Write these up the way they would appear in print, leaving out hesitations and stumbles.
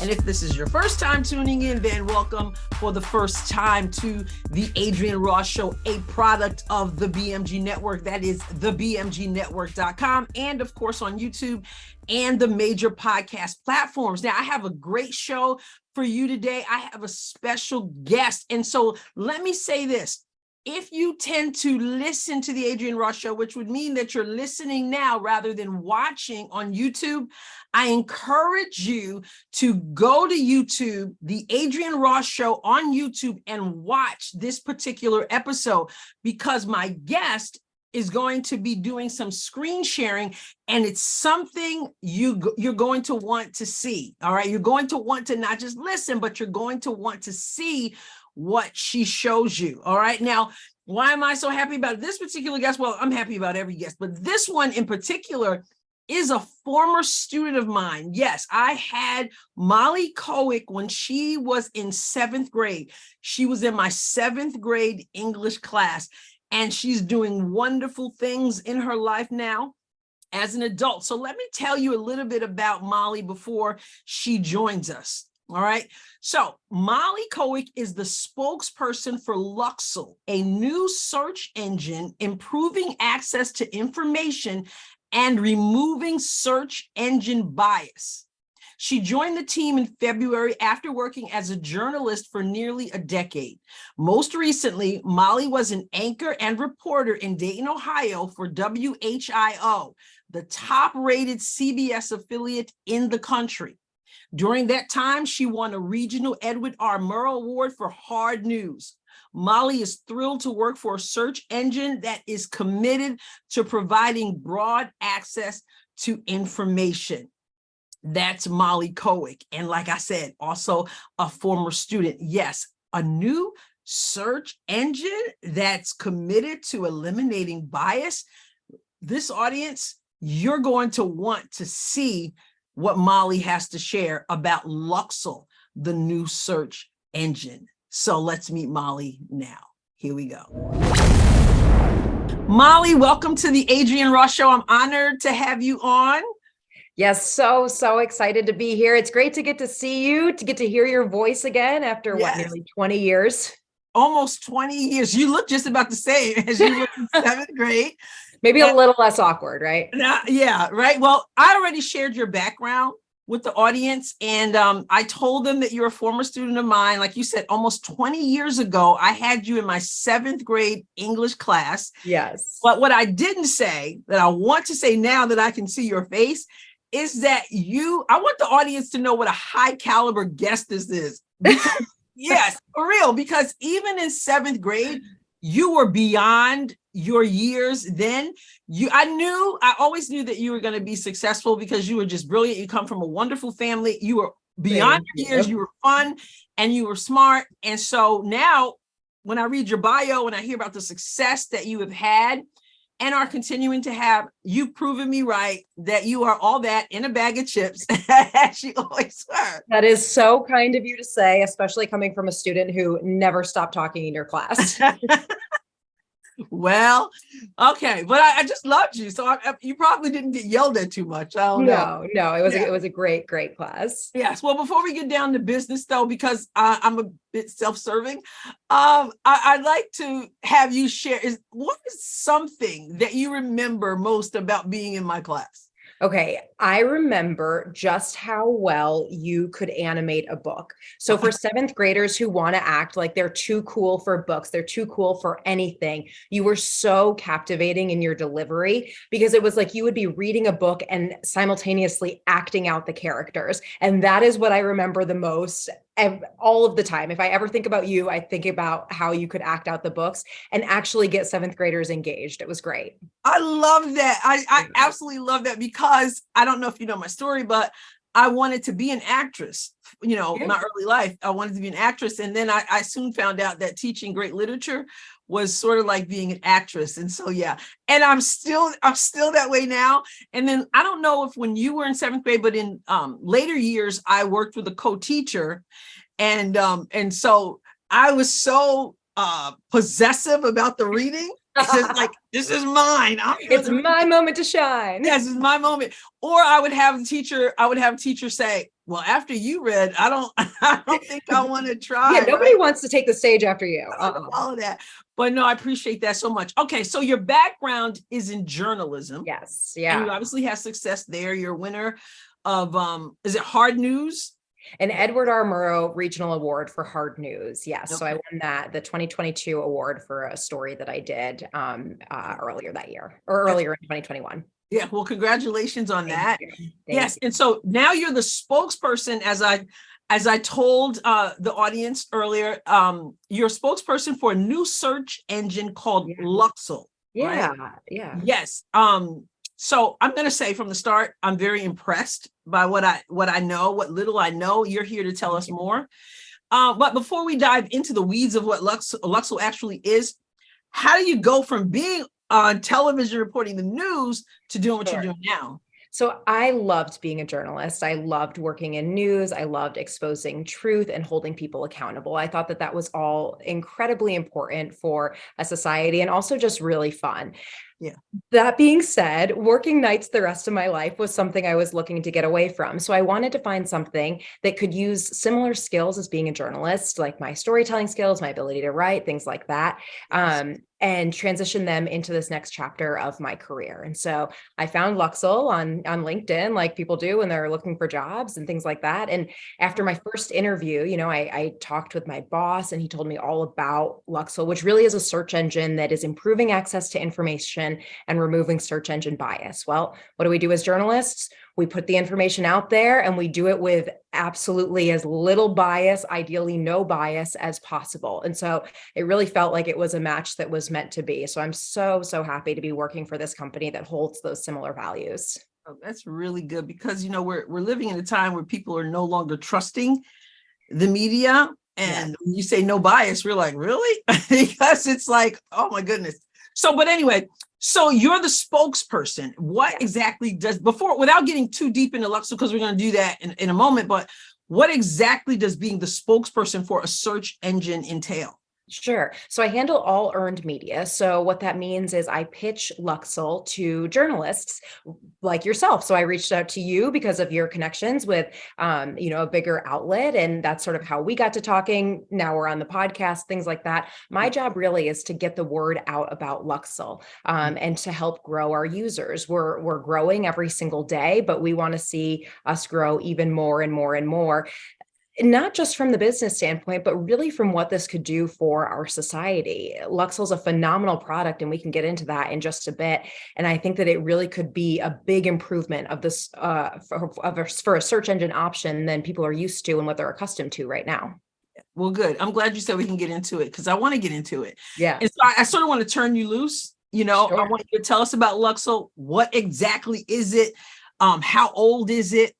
And if this is your first time tuning in, then welcome for the first time to the Adrienne Ross Show, a product of the BMG Network. That is thebmgnetwork.com, and of course on YouTube and the major podcast platforms. Now, I have a great show for you today. I have a special guest. And so let me say this. If you tend to listen to the Adrienne Ross Show, which would mean that you're listening now rather than watching on YouTube, I encourage you to go to YouTube, the Adrienne Ross Show on YouTube, and watch this particular episode, because my guest is going to be doing some screen sharing, and it's something you're going to want to see. All right. You're going to want to not just listen, but you're going to want to see what she shows you. All right. Now, why am I so happy about this particular guest? Well, I'm happy about every guest, but this one in particular is a former student of mine. Yes, I had Molly Koweek when she was in 7th grade. She was in my 7th grade English class, and she's doing wonderful things in her life now as an adult. So let me tell you a little bit about Molly before she joins us. All right. So Molly Koweek is the spokesperson for Luxel, a new search engine improving access to information and removing search engine bias. She joined the team in February after working as a journalist for nearly a decade. Most recently, Molly was an anchor and reporter in Dayton, Ohio for WHIO, the top-rated CBS affiliate in the country. During that time, she won a regional Edward R. Murrow Award for hard news. Molly is thrilled to work for a search engine that is committed to providing broad access to information. That's Molly Koweek. And like I said, also a former student. Yes, a new search engine that's committed to eliminating bias. This audience, you're going to want to see what Molly has to share about Luxel, the new search engine. So let's meet Molly now. Here we go. Molly, welcome to the Adrienne Ross Show. I'm honored to have you on. Yes, so excited to be here. It's great to get to see you, to get to hear your voice again after nearly 20 years? Almost 20 years. You look just about the same as you were in 7th grade. Maybe a little less awkward, right? Yeah, right. Well, I already shared your background with the audience, and I told them that you're a former student of mine. Like you said, almost 20 years ago, I had you in my 7th grade English class. Yes. But what I didn't say, that I want to say now that I can see your face, is that I want the audience to know what a high caliber guest this is. Yes, for real, because even in 7th grade, you were beyond your years then. I always knew that you were going to be successful because you were just brilliant. You come from a wonderful family. You were beyond your years. You were fun and you were smart. And so now when I read your bio and I hear about the success that you have had and are continuing to have, you've proven me right that you are all that in a bag of chips, as you always were. That is so kind of you to say, especially coming from a student who never stopped talking in your class. Well, okay, but I just loved you, so you probably didn't get yelled at too much. I don't know. No, it was a great class. Yes. Well, before we get down to business, though, because I'm a bit self-serving, I'd like to have you share. What is something that you remember most about being in my class? Okay, I remember just how well you could animate a book. So for 7th graders who want to act like they're too cool for books, they're too cool for anything, you were so captivating in your delivery, because it was like you would be reading a book and simultaneously acting out the characters. And that is what I remember the most all of the time. If I ever think about you, I think about how you could act out the books and actually get 7th graders engaged. It was great. I love that. I absolutely love that, because I don't know if you know my story, but I wanted to be an actress. My early life, I wanted to be an actress. And then I soon found out that teaching great literature was sort of like being an actress. And so, yeah, and I'm still that way now. And then I don't know if when you were in 7th grade, but in later years, I worked with a co-teacher. And so I was so possessive about the reading It's just like, this is mine. It's my moment to shine. Yes, it's my moment. Or I would have a teacher say, well, after you read, I don't think I want to try. Yeah, nobody wants to take the stage after you. All of that. But no, I appreciate that so much. Okay, so your background is in journalism. Yes. And Yeah. you obviously have success there. You're a winner of is it Hard News? An Edward R. Murrow Regional Award for Hard News. Yes. Okay. So I won the 2022 award for a story that I did earlier that year, or earlier in 2021. Yeah, well, congratulations on that. Yes. You. And so now you're the spokesperson, as I told the audience earlier, you're a spokesperson for a new search engine called Luxel. Yeah. Right? Yeah. Yes. So I'm going to say from the start, I'm very impressed by what I know, what little I know. You're here to tell us more. But before we dive into the weeds of what Luxel actually is, how do you go from being on television reporting the news to doing what you're doing now? So I loved being a journalist. I loved working in news. I loved exposing truth and holding people accountable. I thought that was all incredibly important for a society and also just really fun. Yeah. That being said, working nights the rest of my life was something I was looking to get away from. So I wanted to find something that could use similar skills as being a journalist, like my storytelling skills, my ability to write, things like that, and transition them into this next chapter of my career. And so I found Luxel on LinkedIn, like people do when they're looking for jobs and things like that. And after my first interview, I talked with my boss and he told me all about Luxel, which really is a search engine that is improving access to information and removing search engine bias. Well, what do we do as journalists? We put the information out there and we do it with absolutely as little bias, ideally no bias as possible. And so it really felt like it was a match that was meant to be. So I'm so happy to be working for this company that holds those similar values. Oh, that's really good because, we're living in a time where people are no longer trusting the media. And when you say no bias, we're like, really? Because it's like, oh my goodness. So, but anyway, so you're the spokesperson. What exactly without getting too deep into Luxel, because we're going to do that in a moment, but what exactly does being the spokesperson for a search engine entail? Sure. So I handle all earned media. So what that means is I pitch Luxel to journalists like yourself. So I reached out to you because of your connections with, a bigger outlet. And that's sort of how we got to talking. Now we're on the podcast, things like that. My job really is to get the word out about Luxel and to help grow our users. We're growing every single day, but we want to see us grow even more and more and more. Not just from the business standpoint, but really from what this could do for our society. Luxel is a phenomenal product, and we can get into that in just a bit. And I think that it really could be a big improvement of this for a search engine option than people are used to and what they're accustomed to right now. Well, good. I'm glad you said we can get into it because I want to get into it. Yeah. And so I sort of want to turn you loose. Sure. I want you to tell us about Luxel. What exactly is it? How old is it?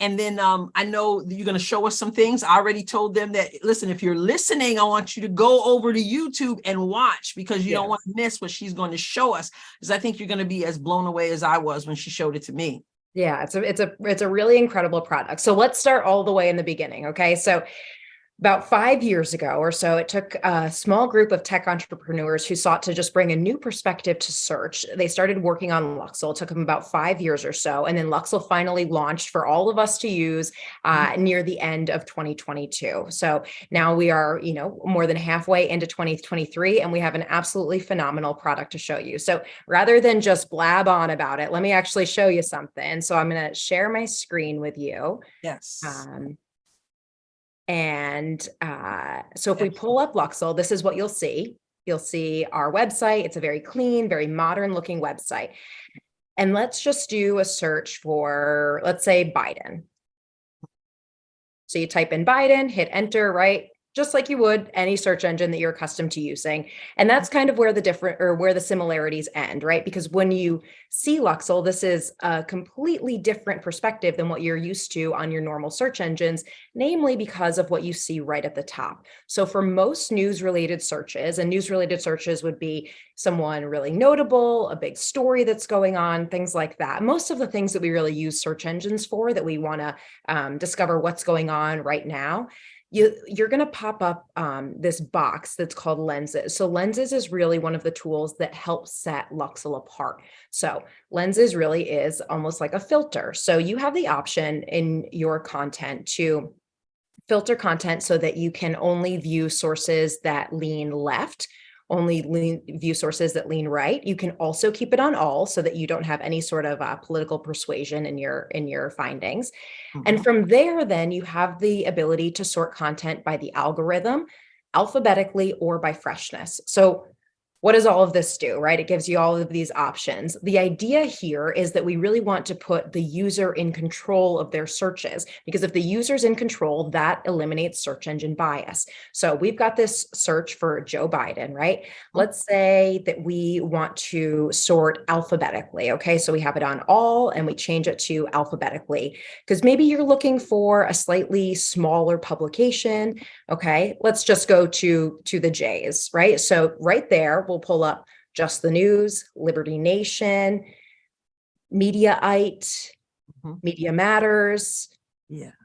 And then I know that you're going to show us some things. I already told them that, listen, if you're listening, I want you to go over to YouTube and watch because you don't want to miss what she's going to show us. Because I think you're going to be as blown away as I was when she showed it to me. Yeah, it's a really incredible product. So let's start all the way in the beginning. Okay. So about 5 years ago or so, it took a small group of tech entrepreneurs who sought to just bring a new perspective to search. They started working on Luxel. It took them about 5 years or so. And then Luxel finally launched for all of us to use near the end of 2022. So now we are, more than halfway into 2023, and we have an absolutely phenomenal product to show you. So rather than just blab on about it, let me actually show you something. So I'm going to share my screen with you. Yes. So if we pull up Luxel, this is what you'll see. You'll see our website. It's a very clean, very modern looking website. And let's just do a search for, let's say, Biden. So you type in Biden, hit enter, right? Just like you would any search engine that you're accustomed to using. And that's kind of where the similarities end, right? Because when you see Luxel, this is a completely different perspective than what you're used to on your normal search engines, namely because of what you see right at the top. So for most news-related searches, and news-related searches would be someone really notable, a big story that's going on, things like that. Most of the things that we really use search engines for that we want to discover what's going on right now, you're going to pop up this box that's called lenses. So lenses is really one of the tools that helps set Luxel apart. So lenses really is almost like a filter. So you have the option in your content to filter content so that you can only view sources that lean left, view sources that lean right. You can also keep it on all so that you don't have any sort of political persuasion in your findings. And from there, then you have the ability to sort content by the algorithm, alphabetically, or by freshness. So what does all of this do, right? It gives you all of these options. The idea here is that we really want to put the user in control of their searches, because if the user's in control, that eliminates search engine bias. So we've got this search for Joe Biden, right? Let's say that we want to sort alphabetically. Okay, so we have it on all and we change it to alphabetically because maybe you're looking for a slightly smaller publication. Okay, let's just go to the J's, right? So right there, we'll pull up Just the News, Liberty Nation, Mediaite, Media Matters,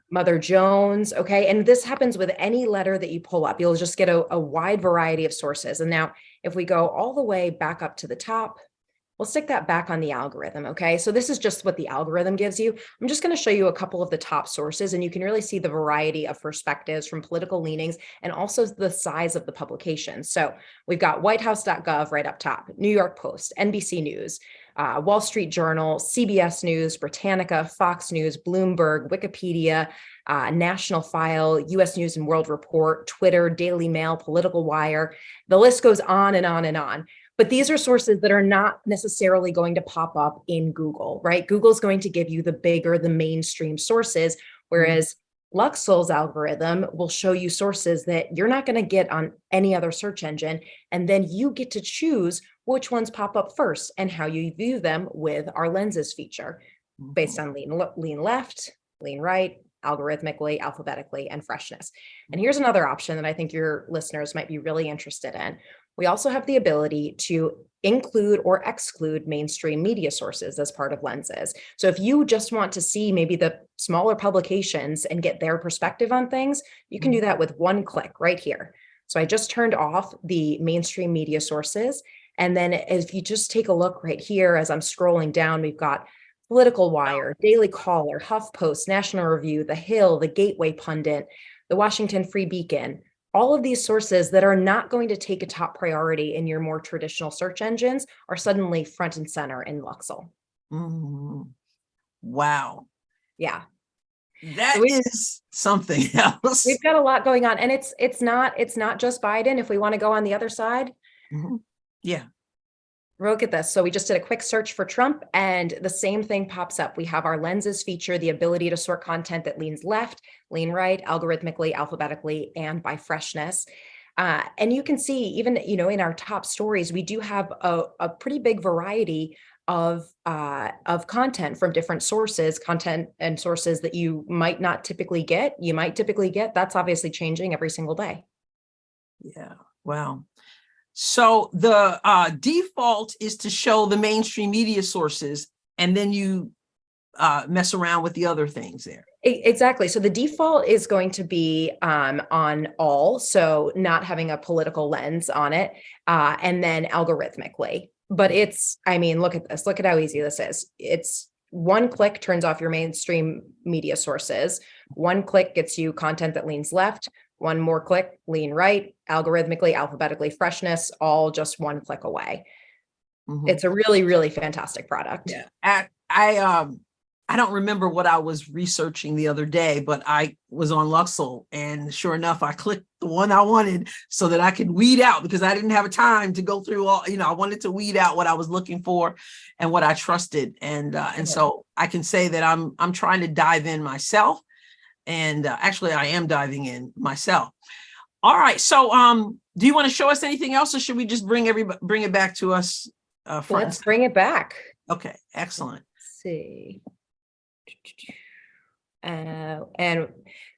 Mother Jones. Okay. And this happens with any letter that you pull up. You'll just get a wide variety of sources. And now if we go all the way back up to the top, we'll stick that back on the algorithm. Okay. So this is just what the algorithm gives you. I'm just going to show you a couple of the top sources, and you can really see the variety of perspectives from political leanings and also the size of the publications. So we've got whitehouse.gov right up top, New York Post, NBC News, Wall Street Journal, CBS News, Britannica, Fox News, Bloomberg, Wikipedia, National File, US News and World Report, Twitter, Daily Mail, Political Wire. The list goes on and on and on. But these are sources that are not necessarily going to pop up in Google, right? Google's going to give you the bigger, the mainstream sources, whereas Luxel's algorithm will show you sources that you're not going to get on any other search engine. And then you get to choose which ones pop up first and how you view them with our lenses feature based on lean left, lean right, algorithmically, alphabetically, and freshness. And here's another option that I think your listeners might be really interested in. We also have the ability to include or exclude mainstream media sources as part of lenses. So if you just want to see maybe the smaller publications and get their perspective on things, you can do that with one click right here. So I just turned off the mainstream media sources. And then if you just take a look right here, as I'm scrolling down, we've got Political Wire, Daily Caller, HuffPost, National Review, The Hill, The Gateway Pundit, The Washington Free Beacon. All of these sources that are not going to take a top priority in your more traditional search engines are suddenly front and center in Luxel. Wow. Yeah. That is something else. We've got a lot going on, and it's not just Biden. If we want to go on the other side. Yeah. Look at this. So we just did a quick search for Trump and the same thing pops up. We have our lenses feature, the ability to sort content that leans left, lean right, algorithmically, alphabetically, and by freshness. And you can see even, in our top stories, we do have a pretty big variety of content from different sources, content and sources that you might not typically get. You might typically get. That's obviously changing every single day. Yeah. Wow. So the default is to show the mainstream media sources, and then you mess around with the other things there. Exactly. So the default is going to be on all, so not having a political lens on it, and then algorithmically. But look at this. Look at how easy this is. It's one click turns off your mainstream media sources. One click gets you content that leans left. One more click, lean right, algorithmically, alphabetically, freshness, all just one click away. It's a really, really fantastic product. Yeah. I don't remember what I was researching the other day, but I was on Luxel, and sure enough, I clicked the one I wanted so that I could weed out, because I didn't have time to go through all, I wanted to weed out what I was looking for and what I trusted. And so I can say that I'm trying to dive in myself. And actually, I am diving in myself. All right. So do you want to show us anything else, or should we just bring it back to us? Let's bring it back. Okay. Excellent. Let's see. And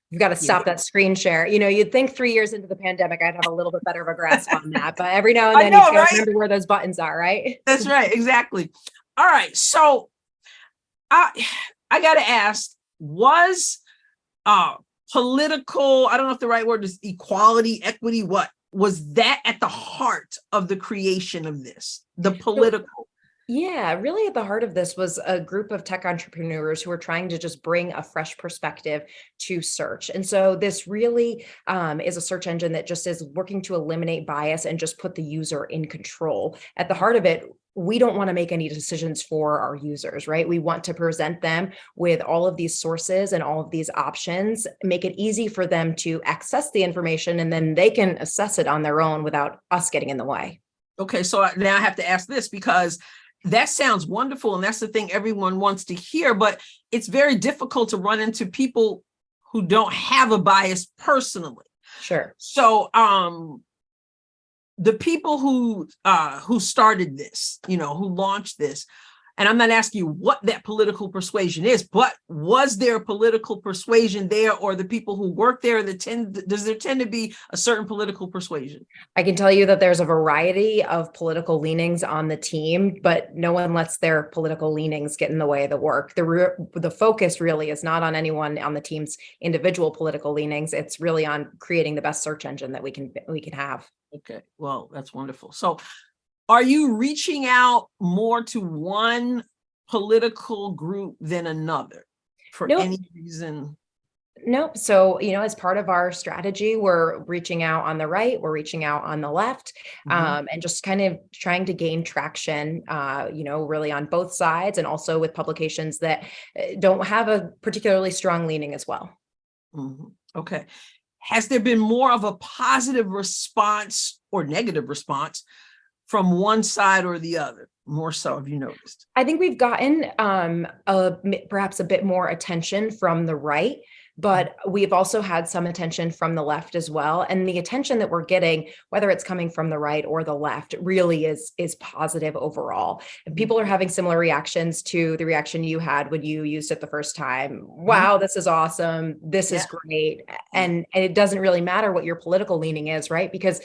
you've got to stop that screen share. You'd think 3 years into the pandemic, I'd have a little bit better of a grasp on that. But every now and then you gotta remember where those buttons are, right? That's right. Exactly. All right. So I got to ask, was political, I don't know if the right word is equality, equity, what was that at the heart of the creation of this, the So political? yeah, really at the heart of this was a group of tech entrepreneurs who were trying to just bring a fresh perspective to search. And so this really is a search engine that just is working to eliminate bias and just put the user in control. At the heart of it, we don't want to make any decisions for our users, right? We want to present them with all of these sources and all of these options, make it easy for them to access the information, and then they can assess it on their own without us getting in the way. Okay, so now I have to ask this because that sounds wonderful. And that's the thing everyone wants to hear, but it's very difficult to run into people who don't have a bias personally. Sure. So the people who started this, who launched this, and I'm not asking you what that political persuasion is, but was there political persuasion there, or the people who work there does there tend to be a certain political persuasion? I can tell you that there's a variety of political leanings on the team, but no one lets their political leanings get in the way of the work. The focus really is not on anyone on the team's individual political leanings. It's really on creating the best search engine that we can have. Okay, well, that's wonderful. So are you reaching out more to one political group than another for Nope. any reason? Nope. So, as part of our strategy, we're reaching out on the right, we're reaching out on the left, and just kind of trying to gain traction, really on both sides, and also with publications that don't have a particularly strong leaning as well. Okay. Has there been more of a positive response or negative response from one side or the other? More so, have you noticed? I think we've gotten perhaps a bit more attention from the right, but we've also had some attention from the left as well. And the attention that we're getting, whether it's coming from the right or the left, really is positive overall. And people are having similar reactions to the reaction you had when you used it the first time. Wow, this is awesome. This is great. And it doesn't really matter what your political leaning is, right? Because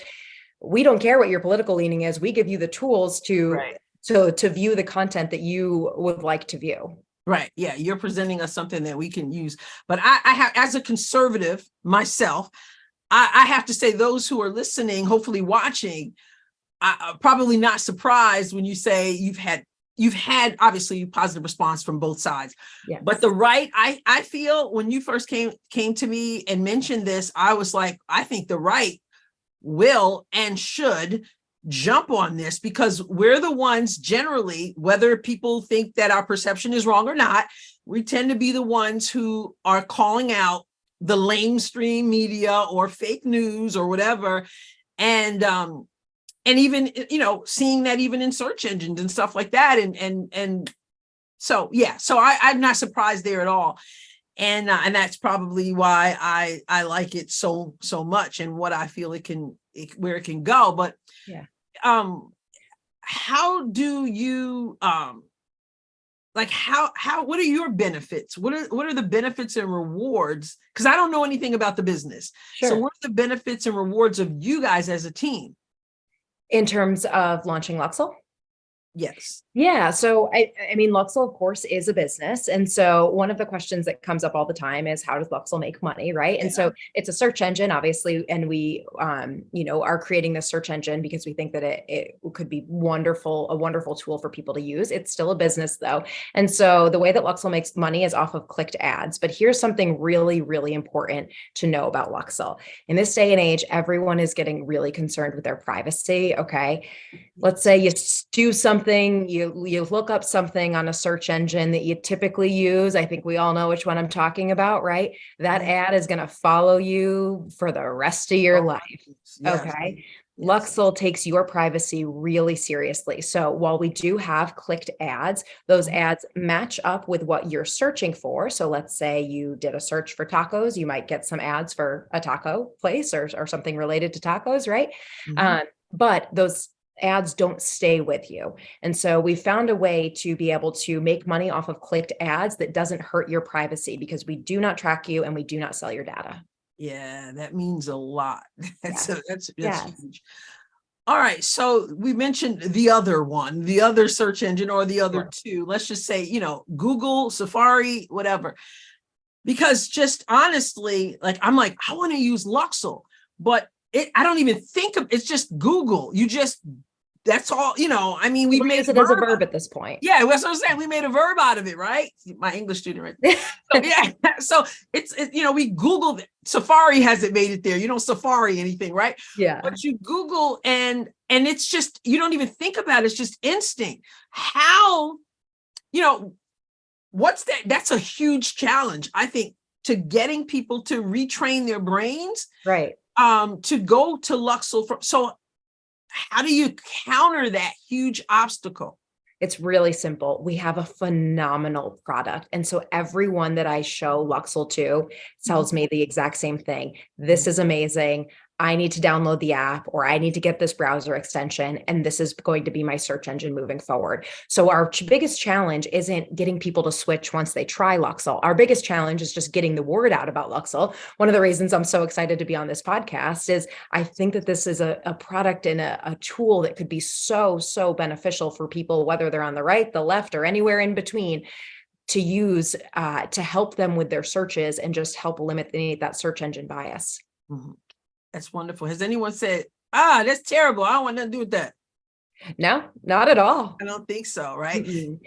we don't care what your political leaning is. We give you the tools to view the content that you would like to view. Right. Yeah. You're presenting us something that we can use. But I have, as a conservative myself, I have to say those who are listening, hopefully watching, are probably not surprised when you say you've had obviously positive response from both sides. Yes. But the right, I feel when you first came to me and mentioned this, I was like, I think the right will and should jump on this, because we're the ones generally, whether people think that our perception is wrong or not, we tend to be the ones who are calling out the lamestream media or fake news or whatever. And even, seeing that even in search engines and stuff like that. And so, yeah, so I'm not surprised there at all. And that's probably why I like it so much, and what I feel where it can go. But yeah, how do you what are your benefits? What are the benefits and rewards? Because I don't know anything about the business. Sure. So what are the benefits and rewards of you guys as a team? In terms of launching Luxel? Yes. Yeah. So I mean, Luxel, of course, is a business. And so one of the questions that comes up all the time is, how does Luxel make money? Right. Yeah. And so it's a search engine, obviously. And we, are creating this search engine because we think that it could be a wonderful tool for people to use. It's still a business though. And so the way that Luxel makes money is off of clicked ads. But here's something really, really important to know about Luxel. In this day and age, everyone is getting really concerned with their privacy. Okay. Let's say you do something, you look up something on a search engine that you typically use. I think we all know which one I'm talking about, right? That ad is going to follow you for the rest of your life. Yes. Okay. Yes. Luxel takes your privacy really seriously. So while we do have clicked ads, those ads match up with what you're searching for. So let's say you did a search for tacos, you might get some ads for a taco place or something related to tacos, right? But those ads don't stay with you. And so we found a way to be able to make money off of clicked ads that doesn't hurt your privacy, because we do not track you and we do not sell your data. Yeah, that means a lot. That's Yes. huge. All right. So we mentioned the other search engine, or the other two. Let's just say, Google, Safari, whatever. because just honestly, like, I'm like, I want to use Luxel, but I don't even think of, it's just Google. That's all, I mean, we've made use it as a verb at this point. Yeah, that's what I'm saying. We made a verb out of it, right? My English student, right there. So, yeah. So it's we Googled it. Safari hasn't made it there. You don't Safari anything, right? Yeah. But you Google and it's just, you don't even think about it. It's just instinct. How, what's that? That's a huge challenge, I think, to getting people to retrain their brains. Right. To go to Luxel. So how do you counter that huge obstacle? It's really simple. We have a phenomenal product. And so everyone that I show Luxel to tells me the exact same thing. This is amazing. I need to download the app, or I need to get this browser extension, and this is going to be my search engine moving forward. So our biggest challenge isn't getting people to switch once they try Luxel. Our biggest challenge is just getting the word out about Luxel. One of the reasons I'm so excited to be on this podcast is I think that this is a product and a tool that could be so, so beneficial for people, whether they're on the right, the left, or anywhere in between, to use to help them with their searches and just help eliminate that search engine bias. Mm-hmm. That's wonderful. Has anyone said, that's terrible, I don't want nothing to do with that? No, not at all. I don't think so, right?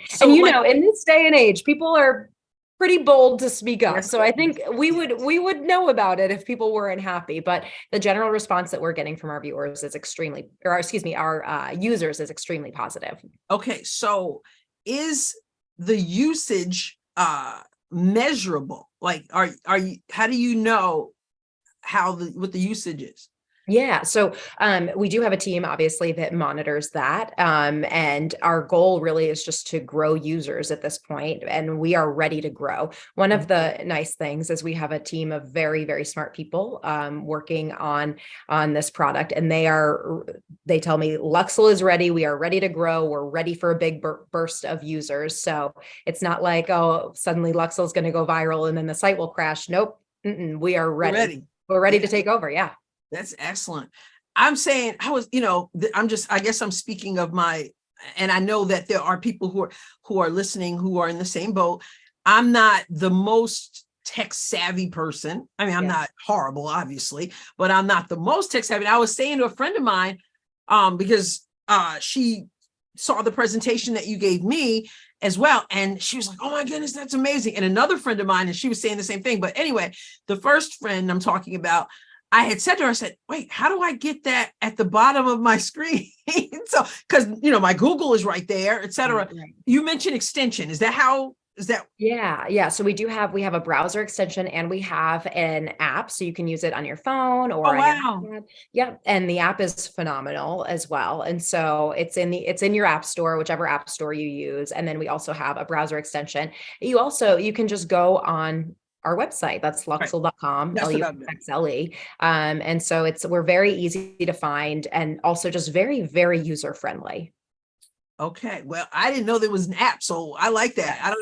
So, and in this day and age, people are pretty bold to speak up. So I think we would know about it if people weren't happy, but the general response that we're getting from our viewers is our users is extremely positive. Okay. So is the usage measurable? Like, are you, how do you know what the usage is? Yeah. So we do have a team, obviously, that monitors that. And our goal really is just to grow users at this point, and we are ready to grow. One of the nice things is we have a team of very, very smart people working on this product. And they tell me Luxel is ready. We are ready to grow. We're ready for a big burst of users. So it's not like, oh, suddenly Luxel is going to go viral and then the site will crash. Nope. We are ready. We're ready to take over. Yeah. That's excellent. I'm saying I guess I'm speaking of and I know that there are people who are listening, who are in the same boat. I'm not the most tech savvy person. I mean, I'm not horrible, obviously, but I'm not the most tech savvy. I was saying to a friend of mine, because she saw the presentation that you gave me as well. And she was like, oh my goodness, that's amazing. And another friend of mine, and she was saying the same thing. But anyway, the first friend I'm talking about, I had said to her, I said, wait, how do I get that at the bottom of my screen? So, because, my Google is right there, et cetera. Right. You mentioned extension. Is that? Yeah. So we have a browser extension, and we have an app, so you can use it on your phone or on your iPad. Yeah. And the app is phenomenal as well. And so it's in your app store, whichever app store you use. And then we also have a browser extension. You can just go on our website. That's luxel.com, Luxle. And so we're very easy to find, and also just very, very user friendly. Okay. Well, I didn't know there was an app, so I like that. I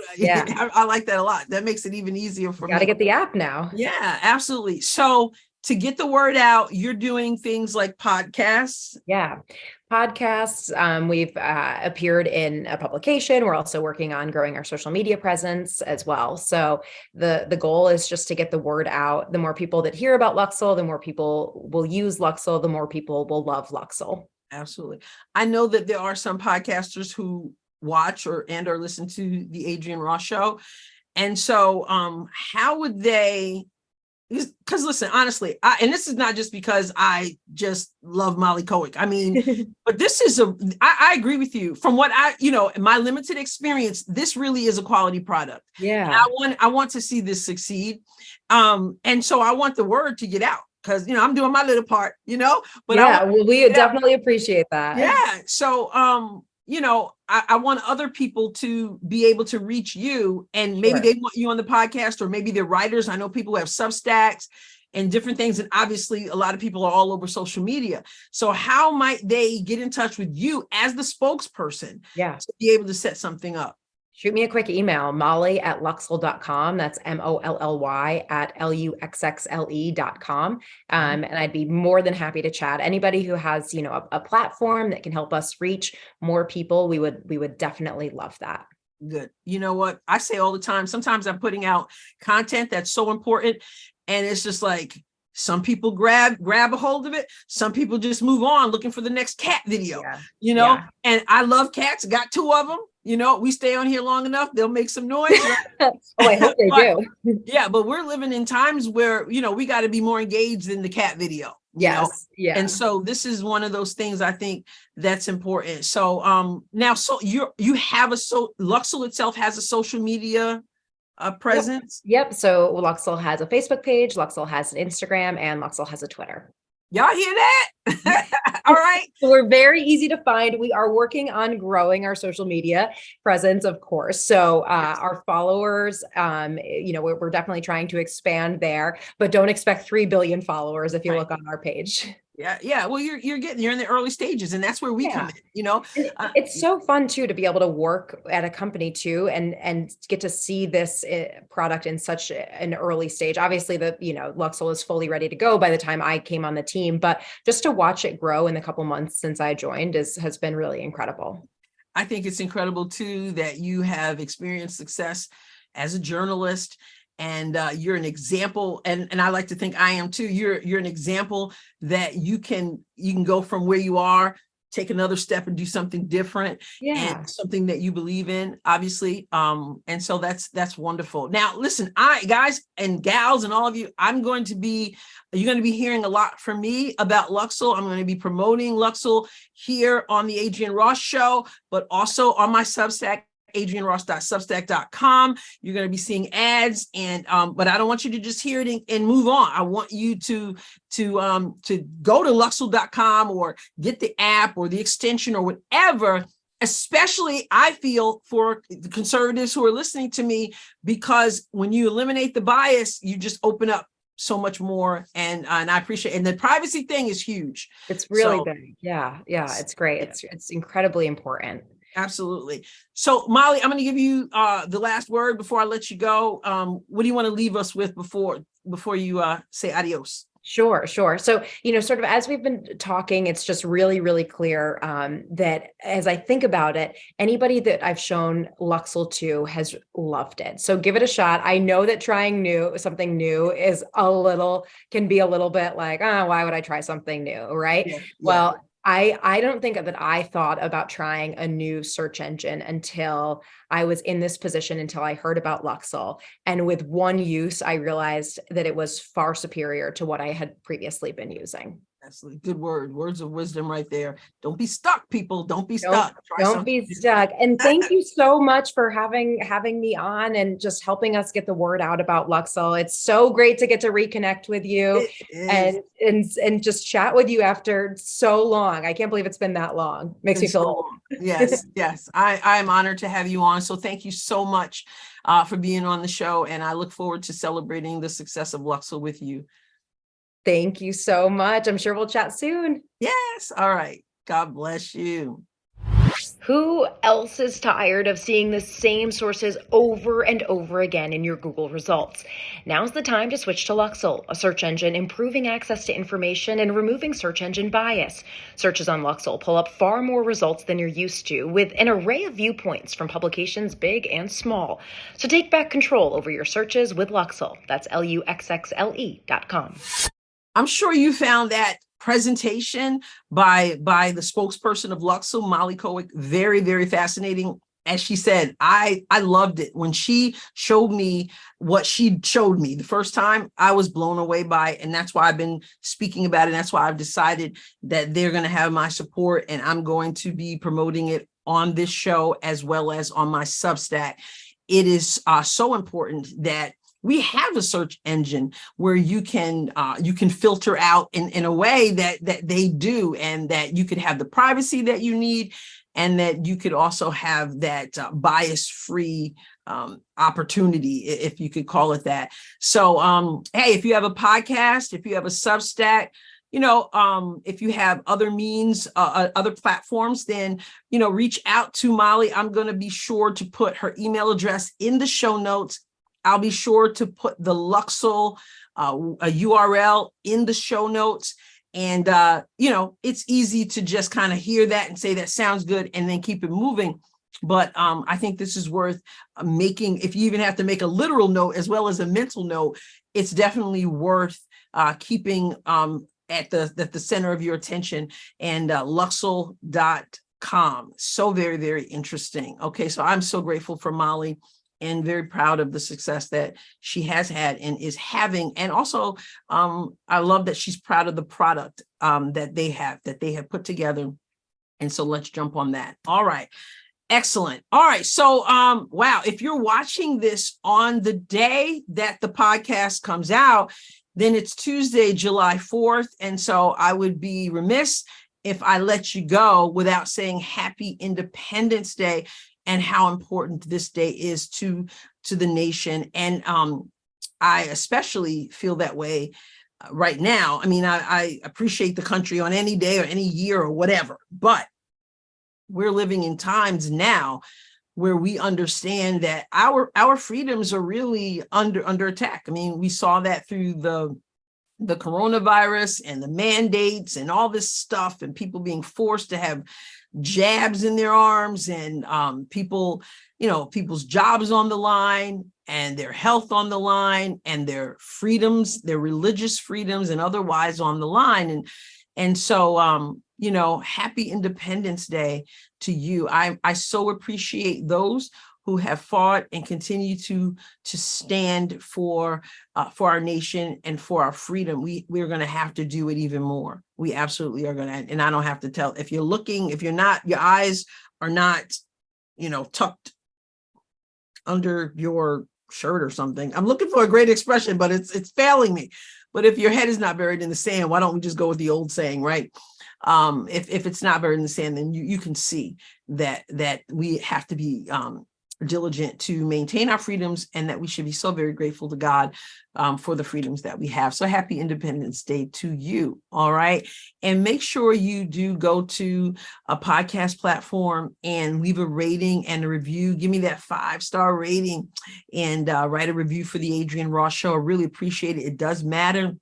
like that a lot. That makes it even easier for me. Got to get the app now. Yeah, absolutely. So to get the word out, you're doing things like podcasts. Yeah. Podcasts. We've appeared in a publication. We're also working on growing our social media presence as well. So the goal is just to get the word out. The more people that hear about Luxel, the more people will use Luxel, the more people will love Luxel. Absolutely. I know that there are some podcasters who watch or listen to the Adrienne Ross Show. And so how would they, because listen, honestly, and this is not just because I just love Molly Koweek. I mean, but this is I agree with you. From what in my limited experience, this really is a quality product. Yeah. And I want to see this succeed. And so I want the word to get out, because, I'm doing my little part, but we definitely appreciate that. Yeah. So, I want other people to be able to reach you, and maybe they want you on the podcast, or maybe they're writers. I know people who have Substacks and different things. And obviously a lot of people are all over social media. So how might they get in touch with you as the spokesperson to be able to set something up? Shoot me a quick email, molly@luxle.com. That's MOLLY at LUXXLE.com. And I'd be more than happy to chat. Anybody who has, a platform that can help us reach more people, we would definitely love that. Good. You know what? I say all the time, sometimes I'm putting out content that's so important, and it's just like some people grab a hold of it. Some people just move on looking for the next cat video, Yeah. and I love cats. Got two of them. We stay on here long enough, they'll make some noise. Right? Oh, I hope they do. Yeah, but we're living in times where, we got to be more engaged in the cat video. Yes. Yeah. And so this is one of those things I think that's important. So now, so you have Luxel itself has a social media presence. Yep. So Luxel has a Facebook page, Luxel has an Instagram, and Luxel has a Twitter. Y'all hear that? All right. So we're very easy to find. We are working on growing our social media presence, of course. So our followers, we're definitely trying to expand there, but don't expect 3 billion followers if you look on our page. Yeah. Well, you're in the early stages, and that's where we come in. It's so fun too to be able to work at a company too, and get to see this product in such an early stage. Obviously, Luxel is fully ready to go by the time I came on the team, but just to watch it grow in the couple months since I joined has been really incredible. I think it's incredible too that you have experienced success as a journalist. And you're an example, and I like to think I am too. You're an example that you can go from where you are, take another step and do something different, and something that you believe in, obviously. And so that's wonderful. Now, listen, guys and gals and all of you, you're going to be hearing a lot from me about Luxel. I'm going to be promoting Luxel here on the Adrienne Ross Show, but also on my Substack, adrienneross.substack.com. You're going to be seeing ads, and but I don't want you to just hear it and move on. I want you to go to luxel.com or get the app or the extension or whatever, especially I feel for the conservatives who are listening to me, because when you eliminate the bias, you just open up so much more, and I appreciate it. And the privacy thing is huge. It's really big. Yeah, it's great. It's incredibly important. Absolutely. So, Molly, I'm going to give you the last word before I let you go. What do you want to leave us with before you say adios? Sure. So, sort of as we've been talking, it's just really, really clear that as I think about it, anybody that I've shown Luxel to has loved it. So give it a shot. I know that trying something new can be a little bit like, why would I try something new? Right. Yeah. Well, I don't think that I thought about trying a new search engine until I was in this position, until I heard about Luxel. And with one use, I realized that it was far superior to what I had previously been using. That's a good word. Words of wisdom right there. Don't be stuck, people. Don't be stuck. Don't be stuck. And thank you so much for having me on and just helping us get the word out about Luxel. It's so great to get to reconnect with you and just chat with you after so long. I can't believe it's been that long. Makes me feel old. Yes. I am honored to have you on. So thank you so much for being on the show. And I look forward to celebrating the success of Luxel with you. Thank you so much. I'm sure we'll chat soon. Yes. All right. God bless you. Who else is tired of seeing the same sources over and over again in your Google results? Now's the time to switch to Luxel, a search engine improving access to information and removing search engine bias. Searches on Luxel pull up far more results than you're used to, with an array of viewpoints from publications big and small. So take back control over your searches with Luxel. That's LUXXLE.com. I'm sure you found that presentation by the spokesperson of Luxel, Molly Koweek, very, very fascinating. As she said, I loved it. When she showed me what she showed me the first time, I was blown away by it. And that's why I've been speaking about it. And that's why I've decided that they're going to have my support, and I'm going to be promoting it on this show as well as on my Substack. It is so important that we have a search engine where you can filter out in a way that they do, and that you could have the privacy that you need, and that you could also have that bias-free opportunity, if you could call it that. So, hey, if you have a podcast, if you have a Substack, if you have other means, other platforms, then, reach out to Molly. I'm going to be sure to put her email address in the show notes. I'll be sure to put the Luxel a URL in the show notes. And, it's easy to just kind of hear that and say, that sounds good, and then keep it moving. But I think this is worth making, if you even have to make a literal note as well as a mental note, it's definitely worth keeping at the center of your attention. And Luxel.com. So very, very interesting. Okay, so I'm so grateful for Molly and very proud of the success that she has had and is having. And also, I love that she's proud of the product that they have put together. And so let's jump on that. All right. Excellent. All right. So, wow, if you're watching this on the day that the podcast comes out, then it's Tuesday, July 4th. And so I would be remiss if I let you go without saying Happy Independence Day and how important this day is to the nation. And I especially feel that way right now. I mean, I appreciate the country on any day or any year or whatever, but we're living in times now where we understand that our freedoms are really under attack. I mean, we saw that through the coronavirus and the mandates and all this stuff, and people being forced to have jabs in their arms, and people's jobs on the line, and their health on the line, and their freedoms, their religious freedoms and otherwise on the line. And so, Happy Independence Day to you. I so appreciate those who have fought and continue to stand for our nation and for our freedom. We're going to have to do it even more. We absolutely are going to. And I don't have to tell, if you're looking, if you're not, your eyes are not, tucked under your shirt or something. I'm looking for a great expression, but it's failing me. But if your head is not buried in the sand, why don't we just go with the old saying, right? If it's not buried in the sand, then you can see that we have to be diligent to maintain our freedoms, and that we should be so very grateful to God for the freedoms that we have. So happy Independence Day to you. All right. And make sure you do go to a podcast platform and leave a rating and a review. Give me that 5-star rating and write a review for the Adrienne Ross Show. I really appreciate it. It does matter.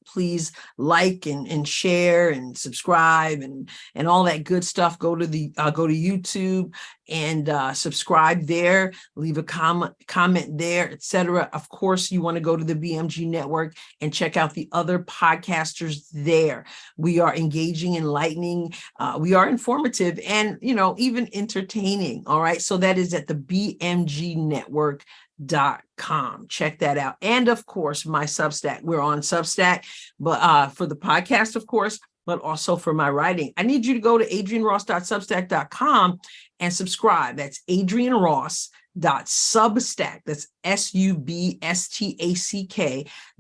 Please like and share and subscribe and all that good stuff. Go to YouTube and subscribe there. Leave a comment there, etc. Of course, you want to go to the BMG Network and check out the other podcasters there. We are engaging, enlightening. We are informative and even entertaining. All right, so that is at the BMG Network.com. Check that out. And of course, my Substack. We're on Substack, but for the podcast, of course, but also for my writing. I need you to go to adrienneross.substack.com and subscribe. That's adrienneross.substack. That's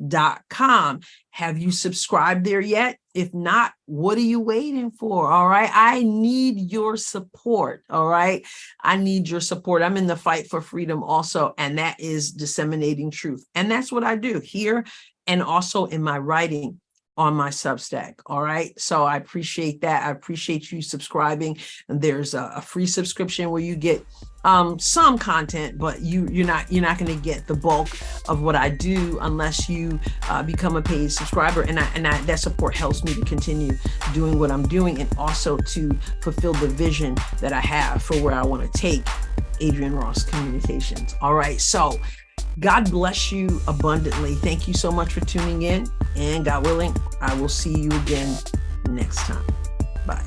substack.com. Have you subscribed there yet? If not, what are you waiting for? All right. I need your support. All right. I need your support. I'm in the fight for freedom also. And that is disseminating truth. And that's what I do here and also in my writing on my Substack. All right. So I appreciate that. I appreciate you subscribing. And there's a free subscription where you get some content, but you're not going to get the bulk of what I do unless you become a paid subscriber. And that support helps me to continue doing what I'm doing and also to fulfill the vision that I have for where I want to take Adrienne Ross Communications. All right. So God bless you abundantly. Thank you so much for tuning in, and God willing, I will see you again next time. Bye.